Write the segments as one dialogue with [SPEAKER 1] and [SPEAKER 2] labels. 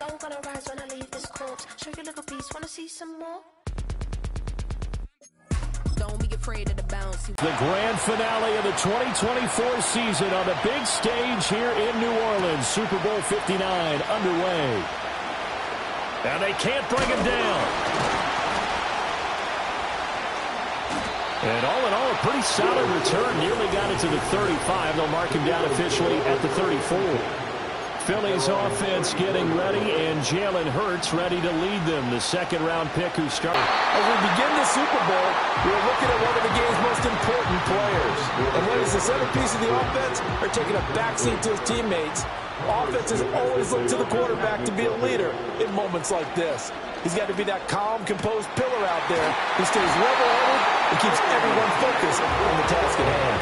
[SPEAKER 1] I'm gonna rise when I leave this corpse. Show you little piece, wanna see some more? Don't be afraid of the bounce.
[SPEAKER 2] The grand finale of the 2024 season on the big stage here in New Orleans. Super Bowl 59 underway. And they can't bring him down. And all in all, a pretty solid return. Nearly got it to the 35. They'll mark him down officially at the 34. Philly's offense getting ready, and Jalen Hurts ready to lead them, the second-round pick who started.
[SPEAKER 3] As we begin the Super Bowl, we're looking at one of the game's most important players. And when he's the centerpiece of the offense, they're taking a backseat to his teammates. Offenses always look to the quarterback to be a leader in moments like this. He's got to be that calm, composed pillar out there who stays level-headed and keeps everyone focused on the task at hand.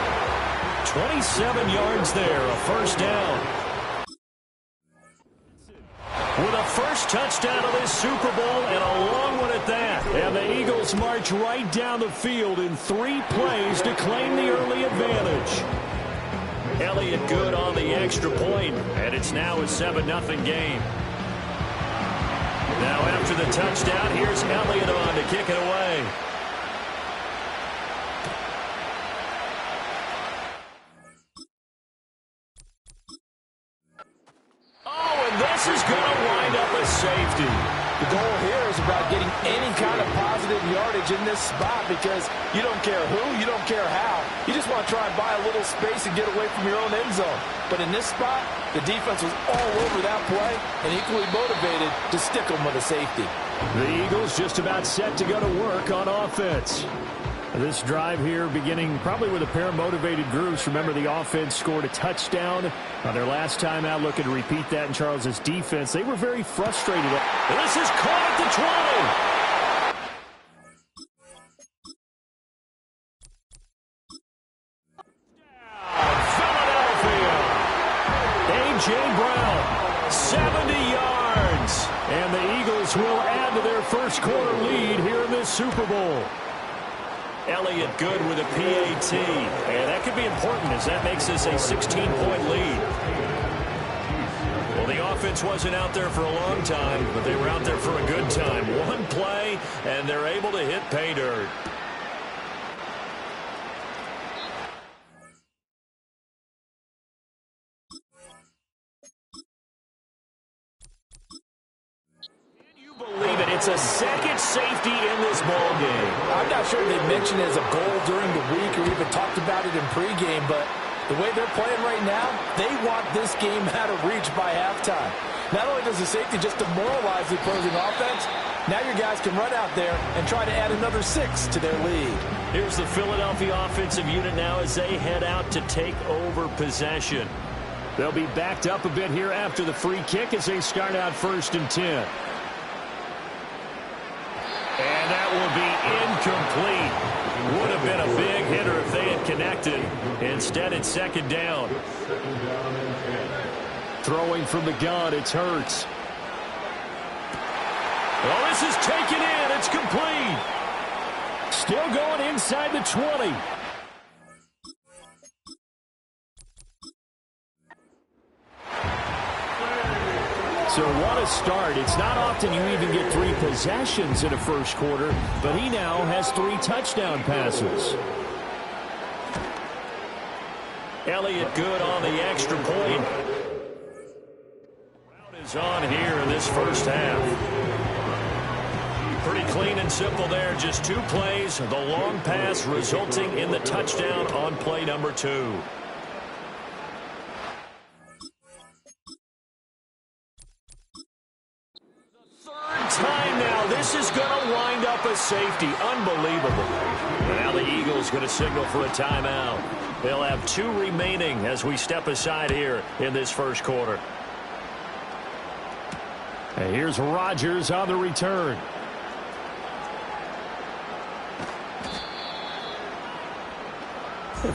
[SPEAKER 2] 27 yards there, a first down. With a first touchdown of this Super Bowl, and a long one at that. And the Eagles march right down the field in 3 plays to claim the early advantage. Elliott good on the extra point, and it's now a 7-0 game. Now after the touchdown, here's Elliott on to kick it away. This is going to wind up a safety.
[SPEAKER 3] The goal here is about getting any kind of positive yardage in this spot because you don't care who, you don't care how. You just want to try and buy a little space and get away from your own end zone. But in this spot, the defense was all over that play and equally motivated to stick them with a safety.
[SPEAKER 2] The Eagles just about set to go to work on offense. This drive here beginning probably with a pair of motivated groups. Remember, the offense scored a touchdown on their last time out. Looking to repeat that in Charles's defense. They were very frustrated. This is caught at the 20. A.J. Brown, 70 yards. And the Eagles will add to their first quarter lead here in this Super Bowl. Elliott good with a PAT, and that could be important as that makes this a 16-point lead. Well, the offense wasn't out there for a long time, but they were out there for a good time. One play, and they're able to hit pay dirt. Believe it, it's a second safety in this ball game.
[SPEAKER 3] I'm not sure they mentioned it as a goal during the week or even talked about it in pregame, but the way they're playing right now, they want this game out of reach by halftime. Not only does the safety just demoralize the opposing offense, now your guys can run out there and try to add another 6 to their lead.
[SPEAKER 2] Here's the Philadelphia offensive unit now as they head out to take over possession. They'll be backed up a bit here after the free kick as they start out 1st and 10. And that will be incomplete. Would have been a big hitter if they had connected. Instead, it's 2nd down. Throwing from the gun, it's Hurts. Well, this is taken in. It's complete. Still going inside the 20. So what a start. It's not often you even get 3 possessions in a first quarter, but he now has 3 touchdown passes. Elliott good on the extra point. Route is on here in this first half. Pretty clean and simple there. Just 2 plays. The long pass resulting in the touchdown on play number 2. Time now. This is going to wind up a safety. Unbelievable. Now the Eagles going to signal for a timeout. They'll have 2 remaining as we step aside here in this first quarter. And here's Rodgers on the return.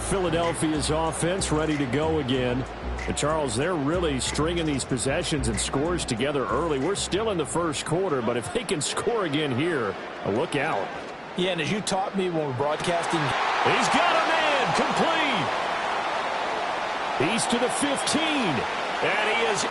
[SPEAKER 2] Philadelphia's offense ready to go again. And Charles, they're really stringing these possessions and scores together early. We're still in the first quarter, but if they can score again here, look out.
[SPEAKER 3] Yeah, and as you taught me when we're broadcasting.
[SPEAKER 2] He's got a man complete. He's to the 15. And he is.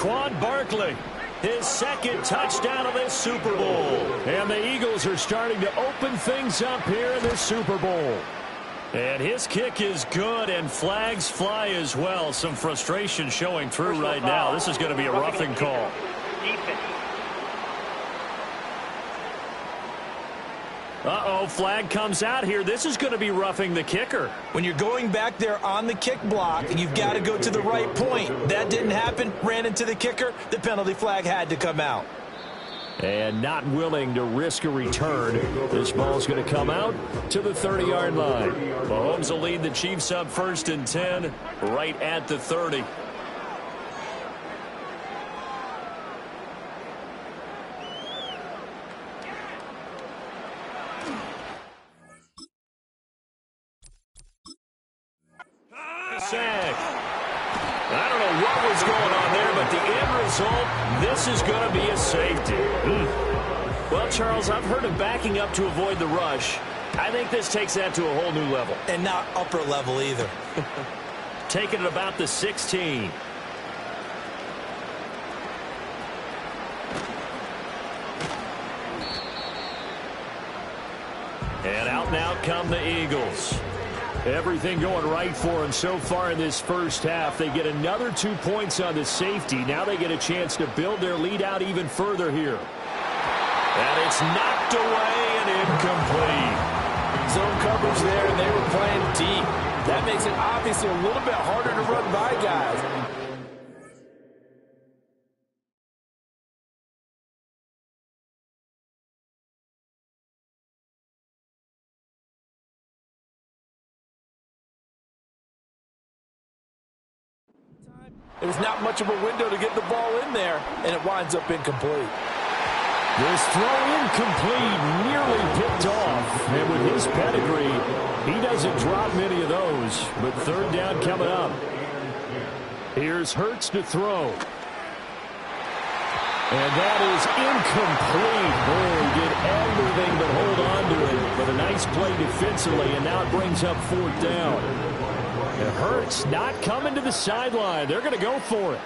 [SPEAKER 2] Saquon Barkley, his second touchdown of this Super Bowl. And the Eagles are starting to open things up here in this Super Bowl. And his kick is good, and flags fly as well. Some frustration showing through right now. This is going to be a roughing call. Uh-oh, flag comes out here. This is going to be roughing the kicker.
[SPEAKER 3] When you're going back there on the kick block, you've got to go to the right point. That didn't happen. Ran into the kicker. The penalty flag had to come out.
[SPEAKER 2] And not willing to risk a return. This ball's going to come out to the 30-yard line. Mahomes will lead the Chiefs up 1st and 10 right at the 30. Sack. I don't know what was going on there, but the end result, this is going to be a safety. Well, Charles, I've heard of backing up to avoid the rush. I think this takes that to a whole new level.
[SPEAKER 3] And not upper level either.
[SPEAKER 2] Taking it about the 16. And out and out come the Eagles. Everything going right for them so far in this first half. They get another 2 points on the safety. Now they get a chance to build their lead out even further here. And it's knocked away and incomplete.
[SPEAKER 3] Zone coverage there, and they were playing deep. That makes it obviously a little bit harder to run by guys. It was not much of a window to get the ball in there, and it winds up incomplete.
[SPEAKER 2] This throw incomplete, nearly picked off. And with his pedigree, he doesn't drop many of those. But 3rd down coming up. Here's Hurts to throw. And that is incomplete. Oh, he did everything but hold on to it. But a nice play defensively, and now it brings up 4th down. And Hurts not coming to the sideline. They're going to go for it.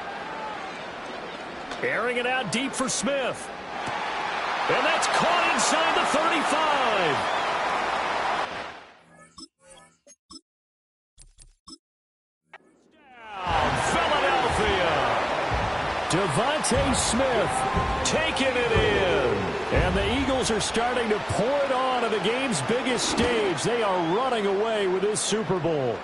[SPEAKER 2] Airing it out deep for Smith. And that's caught inside the 35. Down, Philadelphia. Devontae Smith taking it in. And the Eagles are starting to pour it on the game's biggest stage. They are running away with this Super Bowl.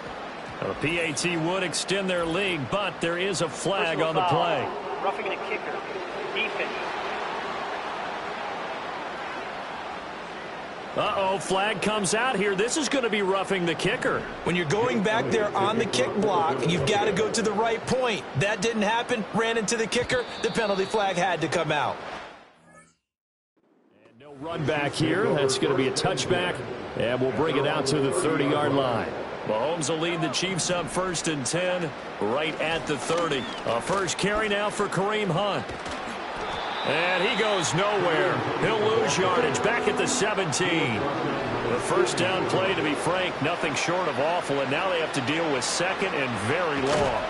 [SPEAKER 2] The PAT would extend their lead, but there is a flag on the play.
[SPEAKER 4] Roughing the kicker. Defense.
[SPEAKER 2] Uh-oh, flag comes out here. This is going to be roughing the kicker.
[SPEAKER 3] When you're going back there on the kick block, you've got to go to the right point. That didn't happen. Ran into the kicker. The penalty flag had to come out.
[SPEAKER 2] And no run back here. That's going to be a touchback, and we'll bring it out to the 30-yard line. Mahomes will lead the Chiefs up 1st and 10 right at the 30. A first carry now for Kareem Hunt. And he goes nowhere. He'll lose yardage back at the 17. The first down play, to be frank, nothing short of awful. And now they have to deal with 2nd and very long.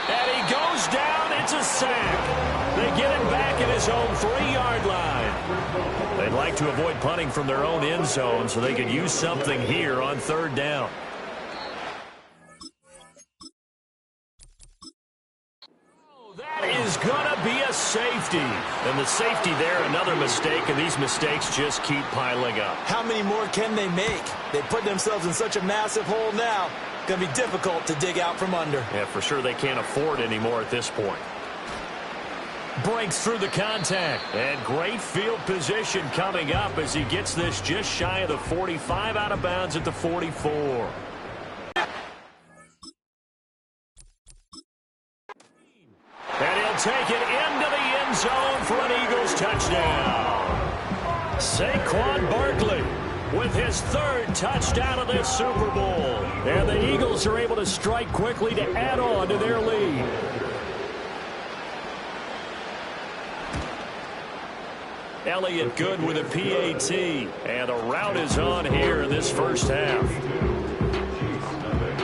[SPEAKER 2] And he goes down. It's a sack. They get him back at his own 3-yard line. They'd like to avoid punting from their own end zone so they could use something here on 3rd down. That is going to be a safety. And the safety there, another mistake, and these mistakes just keep piling up.
[SPEAKER 3] How many more can they make? They put themselves in such a massive hole now. Going to be difficult to dig out from under.
[SPEAKER 2] Yeah, for sure they can't afford anymore at this point. Breaks through the contact. And great field position coming up as he gets this just shy of the 45, out of bounds at the 44. And he'll take it into the end zone for an Eagles touchdown. Saquon Barkley with his 3rd touchdown of this Super Bowl. And the Eagles are able to strike quickly to add on to their lead. Elliott good with a PAT. And the route is on here in this first half.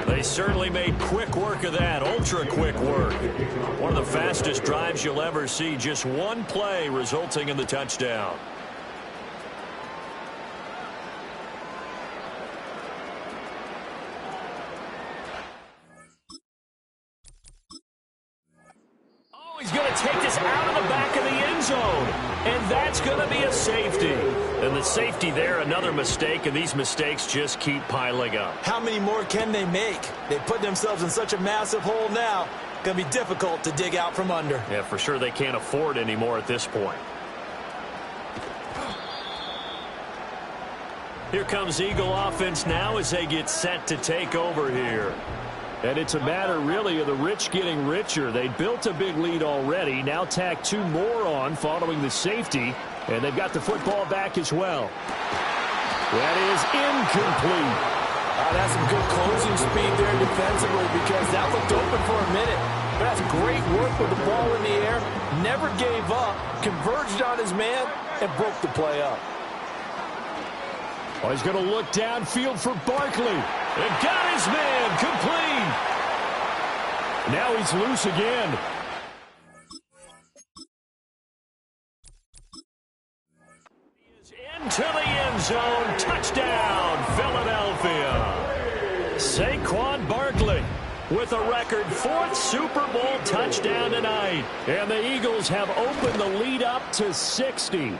[SPEAKER 2] They They certainly made quick work of that, ultra-quick work. One of the fastest drives you'll ever see, just one play resulting in the touchdown. Oh, he's going to take this out of the back of the end zone, and that's going to be a safety. And the safety there, another mistake, and these mistakes just keep piling up.
[SPEAKER 3] How many more can they make? They put themselves in such a massive hole now. Going to be difficult to dig out from under.
[SPEAKER 2] Yeah, for sure they can't afford anymore at this point. Here comes Eagle offense now as they get set to take over here. And it's a matter, really, of the rich getting richer. They built a big lead already. Now tack two more on following the safety. And they've got the football back as well. That is incomplete.
[SPEAKER 3] That's some good closing speed there defensively because that looked open for a minute. But that's great work with the ball in the air. Never gave up. Converged on his man and broke the play up.
[SPEAKER 2] Oh, he's going to look downfield for Barkley. And got his man complete. Now he's loose again. He is into the end zone. Touchdown, Philadelphia. Saquon Barkley with a record fourth Super Bowl touchdown tonight. And the Eagles have opened the lead up to 60.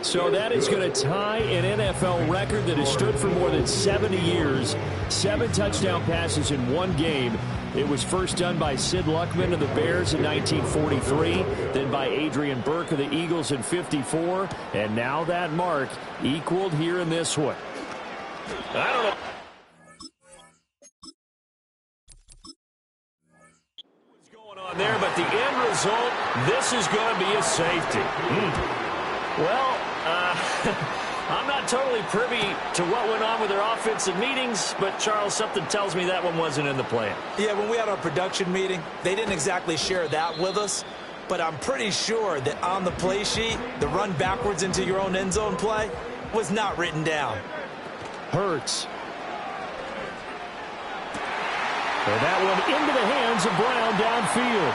[SPEAKER 2] So that is going to tie an NFL record that has stood for more than 70 years. 7 touchdown passes in one game. It was first done by Sid Luckman of the Bears in 1943, then by Adrian Burke of the Eagles in 54, and now that mark equaled here in this one. I don't know. There, but the end result, this is going to be a safety. Well, I'm not totally privy to what went on with their offensive meetings, but Charles, something tells me that one wasn't in the plan.
[SPEAKER 3] Yeah, when we had our production meeting, they didn't exactly share that with us, but I'm pretty sure that on the play sheet, the run backwards into your own end zone play was not written down.
[SPEAKER 2] Hurts. And that one into the hands of Brown downfield.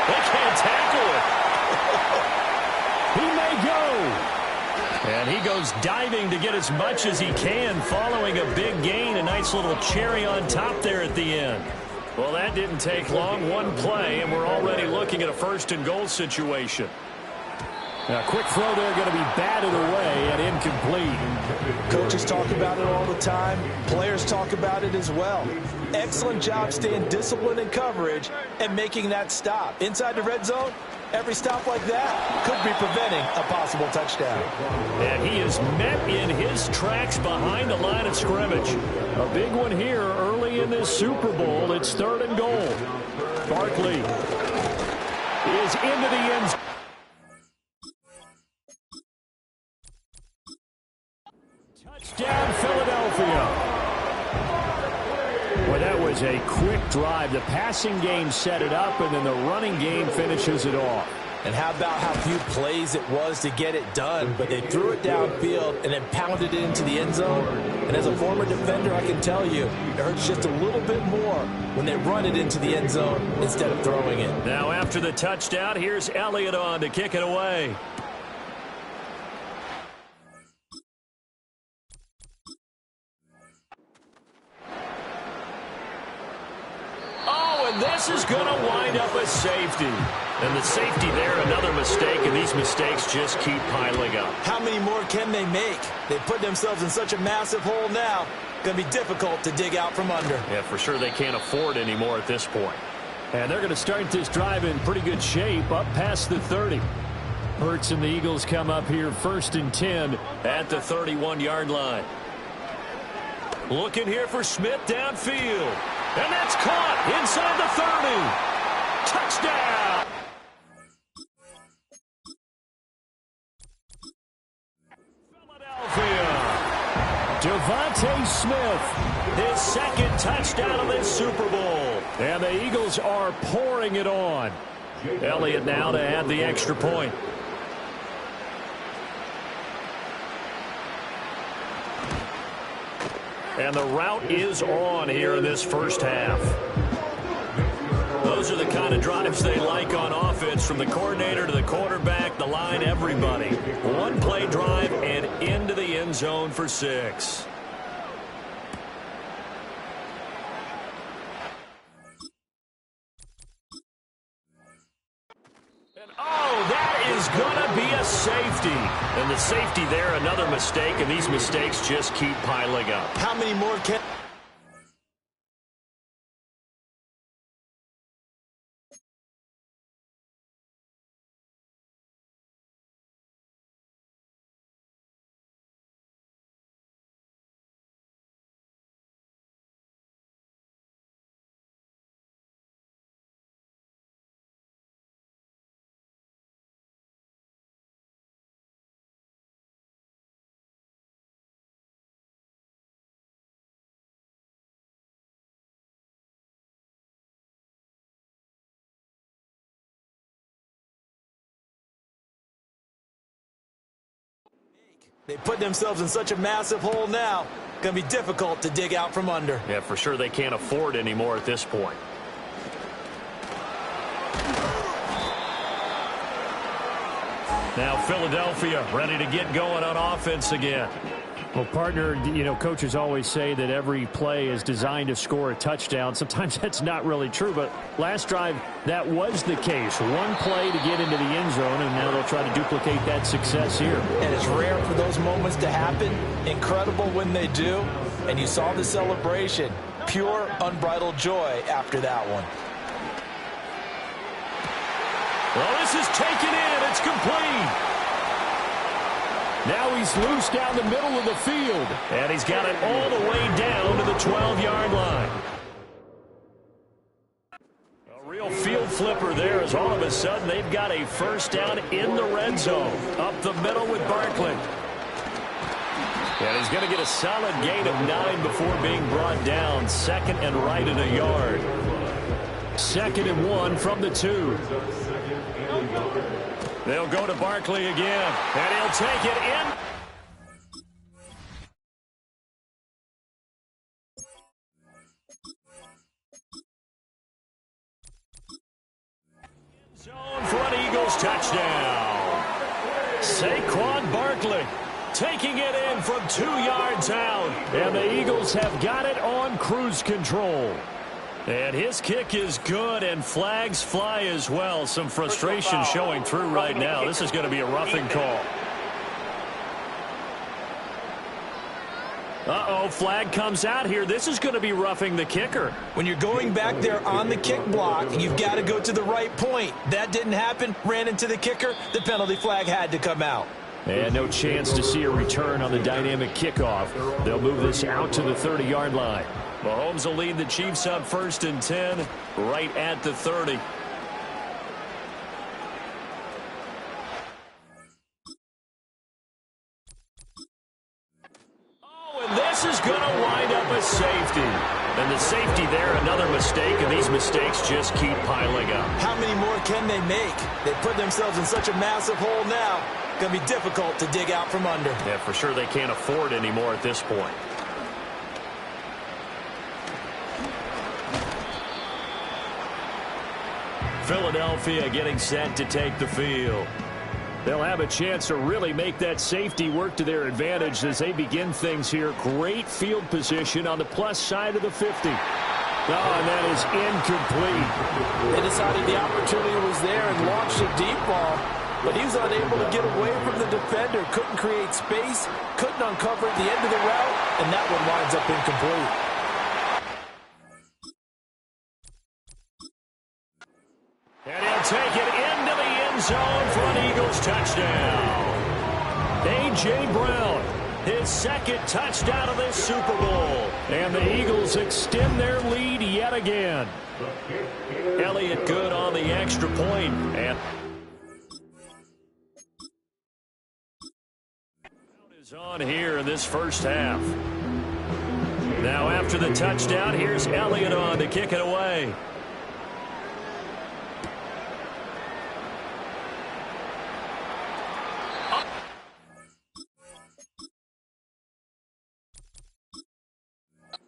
[SPEAKER 2] They can't tackle it. He may go. And he goes diving to get as much as he can following a big gain. A nice little cherry on top there at the end. Well, that didn't take long. One play, and we're already looking at a first and goal situation. A quick throw there going to be batted away and incomplete.
[SPEAKER 3] Coaches talk about it all the time. Players talk about it as well. Excellent job staying disciplined in coverage and making that stop. Inside the red zone, every stop like that could be preventing a possible touchdown.
[SPEAKER 2] And he is met in his tracks behind the line of scrimmage. A big one here early in this Super Bowl. It's 3rd and goal. Barkley is into the end zone. Touchdown, Philadelphia. Well, that was a quick drive. The passing game set it up, and then the running game finishes it off.
[SPEAKER 3] And how about how few plays it was to get it done, but they threw it downfield and then pounded it into the end zone. And as a former defender, I can tell you, it hurts just a little bit more when they run it into the end zone instead of throwing it.
[SPEAKER 2] Now after the touchdown, here's Elliott on to kick it away. This is going to wind up a safety. And the safety there, another mistake, and these mistakes just keep piling up.
[SPEAKER 3] How many more can they make? They put themselves in such a massive hole now. Going to be difficult to dig out from under.
[SPEAKER 2] Yeah, for sure they can't afford anymore at this point. And they're going to start this drive in pretty good shape, up past the 30. Hurts and the Eagles come up here 1st and 10 at the 31-yard line. Looking here for Smith downfield. And that's caught inside the 30. Touchdown. Philadelphia. Devontae Smith, his 2nd touchdown of this Super Bowl. And the Eagles are pouring it on. Elliott now to add the extra point. And the route is on here in this first half. Those are the kind of drives they like on offense, from the coordinator to the quarterback, the line, everybody. One-play drive and into the end zone for 6. Oh, that is going to be a safety. And the safety there, another mistake, and these mistakes just keep piling up.
[SPEAKER 3] How many more can... They put themselves in such a massive hole now. Going to be difficult to dig out from under.
[SPEAKER 2] Yeah, for sure they can't afford anymore at this point. Now Philadelphia ready to get going on offense again.
[SPEAKER 5] Well, partner, you know, coaches always say that every play is designed to score a touchdown. Sometimes that's not really true, but last drive, that was the case. One play to get into the end zone, and now they'll try to duplicate that success here.
[SPEAKER 3] And it's rare for those moments to happen. Incredible when they do. And you saw the celebration. Pure, unbridled joy after that one.
[SPEAKER 2] Well, this is taken in. It's complete.
[SPEAKER 5] Now he's loose down the middle of the field.
[SPEAKER 2] And he's got it all the way down to the 12-yard line. A real field flipper there, as all of a sudden they've got a first down in the red zone. Up the middle with Barkley. And he's going to get a solid gain of 9 before being brought down. Second and right at a yard.
[SPEAKER 5] 2nd and 1 from the 2.
[SPEAKER 2] They'll go to Barkley again, and he'll take it in. Zone for an Eagles touchdown. Saquon Barkley taking it in from 2 yards out.
[SPEAKER 5] And the Eagles have got it on cruise control.
[SPEAKER 2] And his kick is good, and flags fly as well. Some frustration showing through right now. This is going to be a roughing call. Uh-oh, flag comes out here. This is going to be roughing the kicker.
[SPEAKER 3] When you're going back there on the kick block, you've got to go to the right point. That didn't happen. Ran into the kicker. The penalty flag had to come out.
[SPEAKER 5] And no chance to see a return on the dynamic kickoff. They'll move this out to the 30-yard line.
[SPEAKER 2] Mahomes will lead the Chiefs on 1st and 10, right at the 30. Oh, and this is going to wind up a safety. And the safety there, another mistake, and these mistakes just keep piling up.
[SPEAKER 3] How many more can they make? They put themselves in such a massive hole now. Going to be difficult to dig out from under.
[SPEAKER 2] Yeah, for sure they can't afford anymore at this point. Philadelphia getting set to take the field.
[SPEAKER 5] They'll have a chance to really make that safety work to their advantage as they begin things here. Great field position on the plus side of the 50. Oh, and that is incomplete.
[SPEAKER 3] They decided the opportunity was there and launched a deep ball, but he was unable to get away from the defender. Couldn't create space, couldn't uncover at the end of the route, and that one winds up incomplete.
[SPEAKER 2] And he'll take it into the end zone for an Eagles touchdown. A.J. Brown, his 2nd touchdown of this Super Bowl.
[SPEAKER 5] And the Eagles extend their lead yet again.
[SPEAKER 2] Elliott good on the extra point. And is on here in this first half. Now after the touchdown, here's Elliott on to kick it away.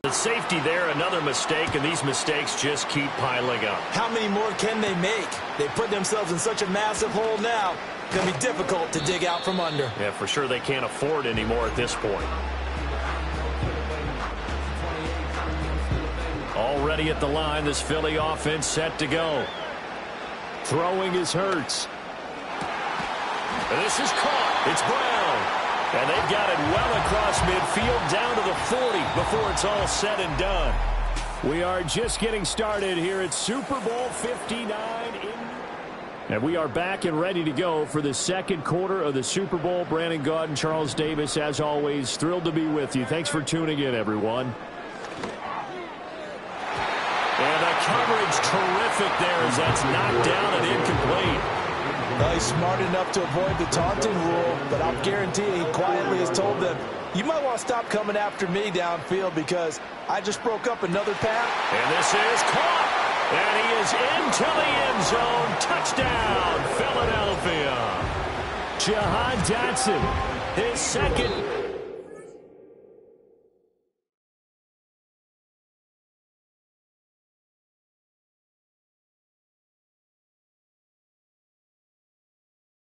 [SPEAKER 2] The safety there, another mistake, and these mistakes just keep piling up.
[SPEAKER 3] How many more can they make? They put themselves in such a massive hole now. It's going to be difficult to dig out from under.
[SPEAKER 2] Yeah, for sure they can't afford any more at this point. Already at the line, this Philly offense set to go.
[SPEAKER 5] Throwing is Hurts.
[SPEAKER 2] And this is caught. It's Brown. And they've got it well across midfield down to the 40 before it's all said and done.
[SPEAKER 5] We are just getting started here at Super Bowl 59. And we are back and ready to go for the second quarter of the Super Bowl. Brandon Gaudin and Charles Davis, as always, thrilled to be with you. Thanks for tuning in, everyone.
[SPEAKER 2] And the coverage terrific there as that's knocked down and incomplete.
[SPEAKER 3] Well, he's smart enough to avoid the taunting rule, but I'm guaranteeing he quietly has told them, you might want to stop coming after me downfield because I just broke up another path.
[SPEAKER 2] And this is caught. And he is into the end zone. Touchdown, Philadelphia.
[SPEAKER 5] Jahan Dotson, his second